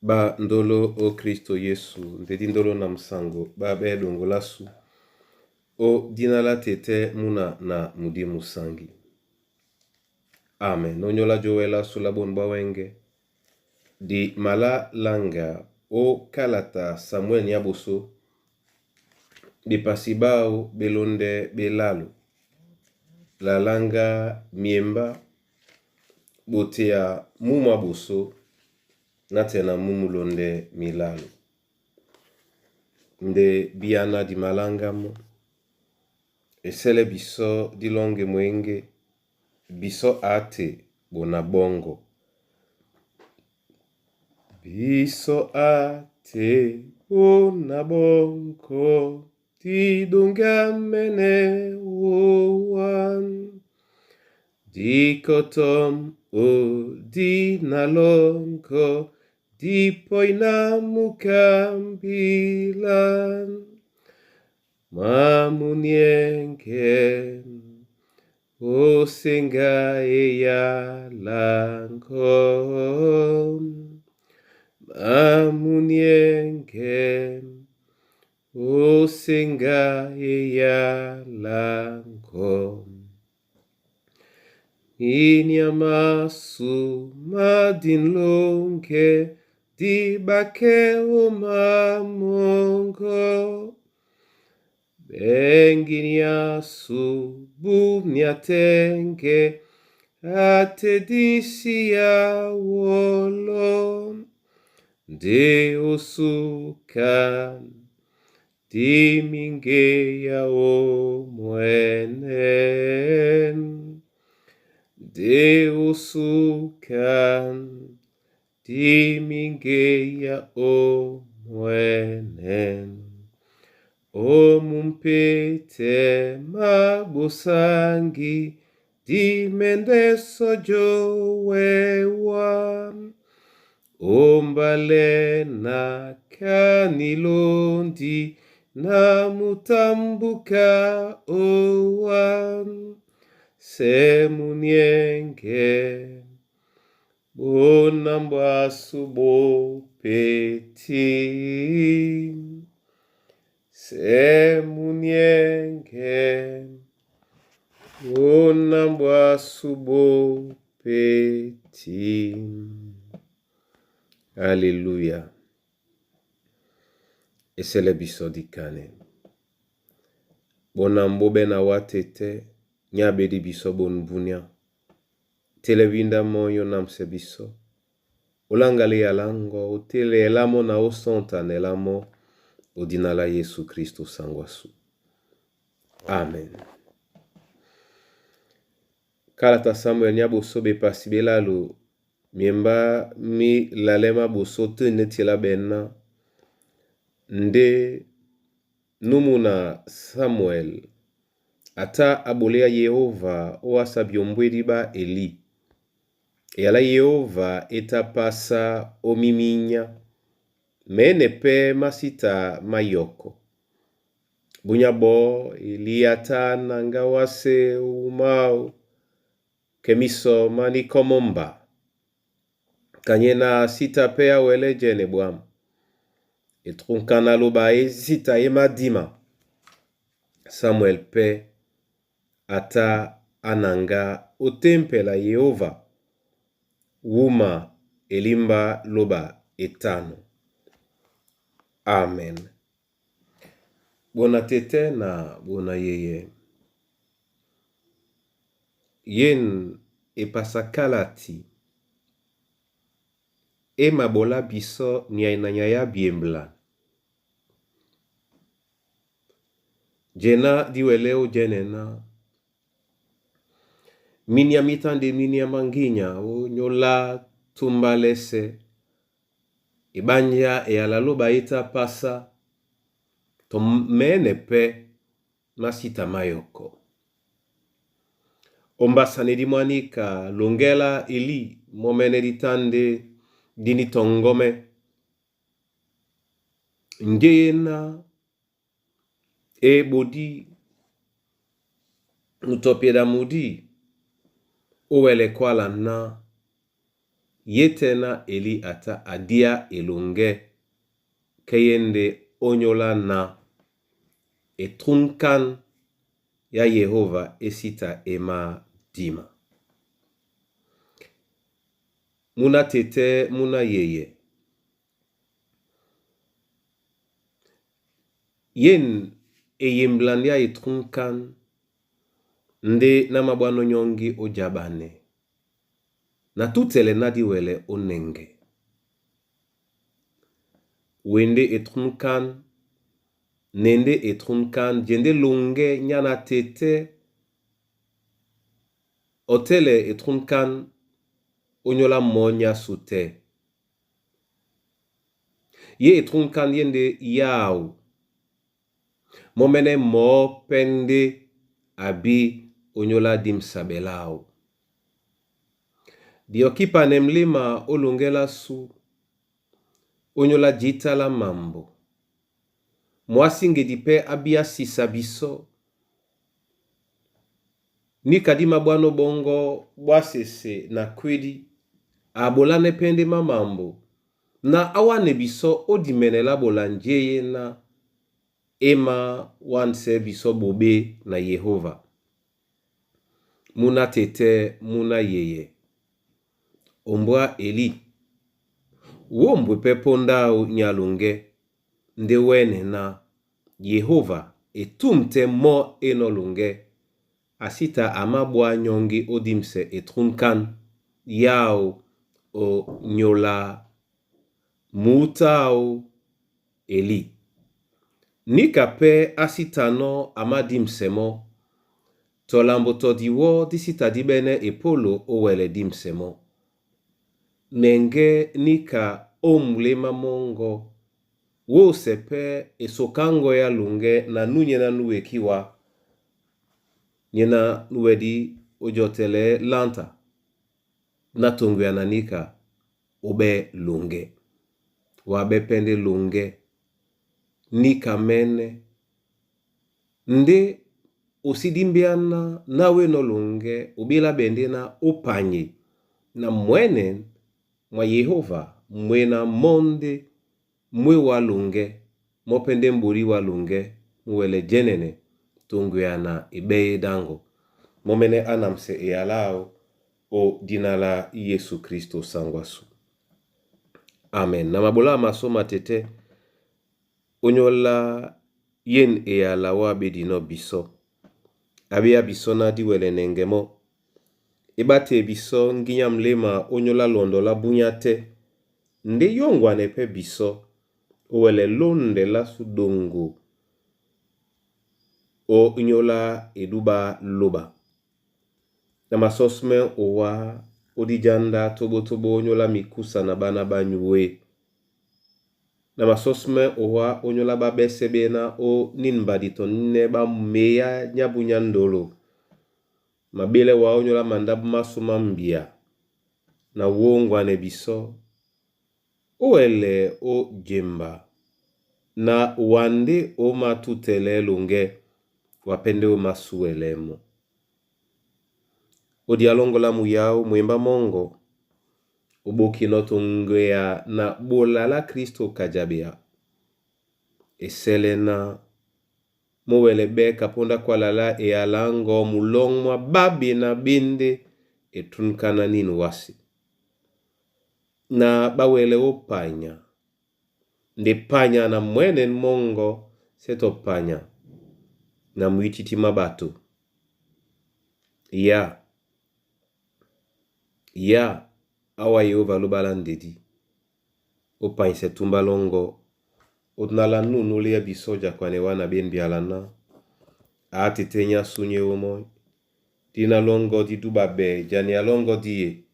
Ba ndolo o Kristo Yesu, ndedi ndolo na msango, ba be dongo lasu. O dinala tete muna na mudi musangi. Amen. Nonyola joela sula bonba wenge. Di mala langa o kalata Samuel Nyaboso. Di pasibao belonde belalu. La langa miemba botea muma boso. Natena mumulonde milalu. Nde biana di malanga mo. Esele biso di longe mwenge. Biso ate bona bongo. Biso ate bona bongo. Di dungamene uwan. Di kotom o di nalongo. Di poina mukambilan. Mamunienke o senga eya lanko. Mamunienke o senga eya lanko. Inyamasu madinlonke di bake o mamongo. Benginyasu bunyatenge atedisia wolo. Deosukan dimingeya o mwenen. Deosukan dimingeya o mwenen. O mumpete mabusangi di mendeso jowewa. Ombale na kanilondi na mutambuka owan. Semunienge bonambasu bo peti. Semunienge bonambasu bo peti. Alléluia. Esele biso dikane. Bonambo bena watete. Nyabedi biso bonbunya. Telewinda moyo namse biso. Olangali alango. Otele elamo na osonta nelamo. Odinala Yesu Kristo sangwasu. Amen. Kalata Samuel Nyaboso be pasibela lo. Miemba mi lalema boso tenetila benna. Nde numuna Samuel. Ata abolea Yehova oasa biombwedi ba Eli. Yala Yehova etapasa omiminya. Menepe masita mayoko. Bunyabo Eliata nangawase umau. Kemiso mani komomba. Kanyena sita pea wele jene buam. Etrunkana loba ezita emadima. Samuel pe ata ananga otempela Yehova. Wuma elimba loba etano. Amen. Bona tete na bona yeye. Yen epasakalati. Mabola biso nyaya biembla. Jena diweleo jenena. Minyamitande minyamanginya. Nyola tumbalese. Ibanya alaloba ita pasa. Tomenepe masita mayoko. Ombasane dimwanika longela Eli momene ditande dini tongome. Ngena bodi utopieda mudi owele kwala na Yetena eli ata adia elonge keyende onyola na etrunkan ya Yehova esita ema dima. Muna tete muna yeye. Yen eyemblandia etrunkan nde na mabwano nyongi ojabane. Na tutele nadi wele onenge. Wende etrunkan, nende etrunkan, jende longe nyana tete, otele etrunkan, onyola monya sute. Ye etrunkan yende yau. Momene mo pende abi onyola dim sabelao. Diokipa nemlima olungela su. Onyola jita la mambo. Mwasinge dipe abia sisabiso. Ni kadima bwano bongo bwasese na kwedi. Abolane pende mamambo. Na awane biso odimenela bolanjeye na ema wanse biso bobe na Yehova. Muna tete muna yeye. Ombwa eli. Wombwe peponda nyalunge. Ndewene na Yehova etumte mo enolunge. Asita amabwa nyongi odimse etrunkan. Yao o nyola mutao eli. Nikape asitano amadimsemo. Tolambo todiwo disita dibene epolo owele dimsemo. Nenge nika omulema mongo. Wo sepe esokango ya lunge na nunye na nuwekiwa. Nyena nuwedi ojotele lanta. Natungu ya nanika obe lunge. Wabe pende lunge. Nika mene. Nde osidimbiana nawe no lunge. Ubila bendena opanye. Na mwene mwa Yehova. Mwena monde. Mwe walunge. Mopende mburi walunge. Mwele jenene. Tungu ya na ibeye dango. Momene anamse eyalao. O dinala Yesu Kristo sangwasu. Amen. Na mabola masoma tete. Onyola yen eyala wabe dino biso. Abia biso na diwele nengemo. Ebate biso nginyam lema onyola londo la bunyate. Nde yongwane pe biso. Owele londe la sudongo. O onyola eduba loba. Na masosme owa odijanda tobo onyola mikusa na bana banyuwe. Na masosme owa onyola babesebe na o ninbadito neba meya nyabunyandolo. Mabele wa onyola mandabu masuma mbia. Na wongwane biso. Owele o jemba. Na wande o matutele lunge. Wapende o masuelemo. Odialongo la muyao mwemba mongo. Uboki notongea na bola la Kristo kajabia. Eselena. Mwele beka ponda kwa lala e alango mulongwa babi na binde etunkana ninu wasi. Na bawele opanya. Nde panya na mwenen mongo seto panya. Na mwititi mabatu. Ya. Awa Yehova lubalandedi. Opany se tumbalongo. Odnala nunu liya bisoja kwane wana benbi alana. Ati tenya sunye omoy. Dina longo di dubabe. Jani alongo diye.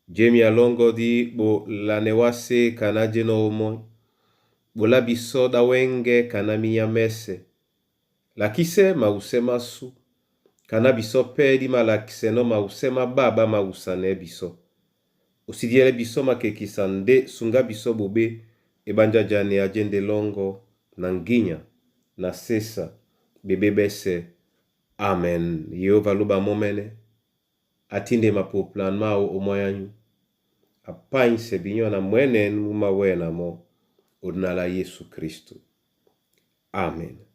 Jemi alongo di bo lanewase kanajeno omoy. Bola bisoda wenge kanamiya mese. Lakise mausema su. Kana biso pedi malakise no mausema baba mausane biso. Usidiele biso makekisande sunga biso bobe. Ebanja jane agende longo. Nanginya. Na sesa. Bebebese. Amen. Yehova luba momene. Atinde mapoplan mao omoyanyu. apainse binyona mwenen mumawena mo, odna la Yesu Kristu. Amen.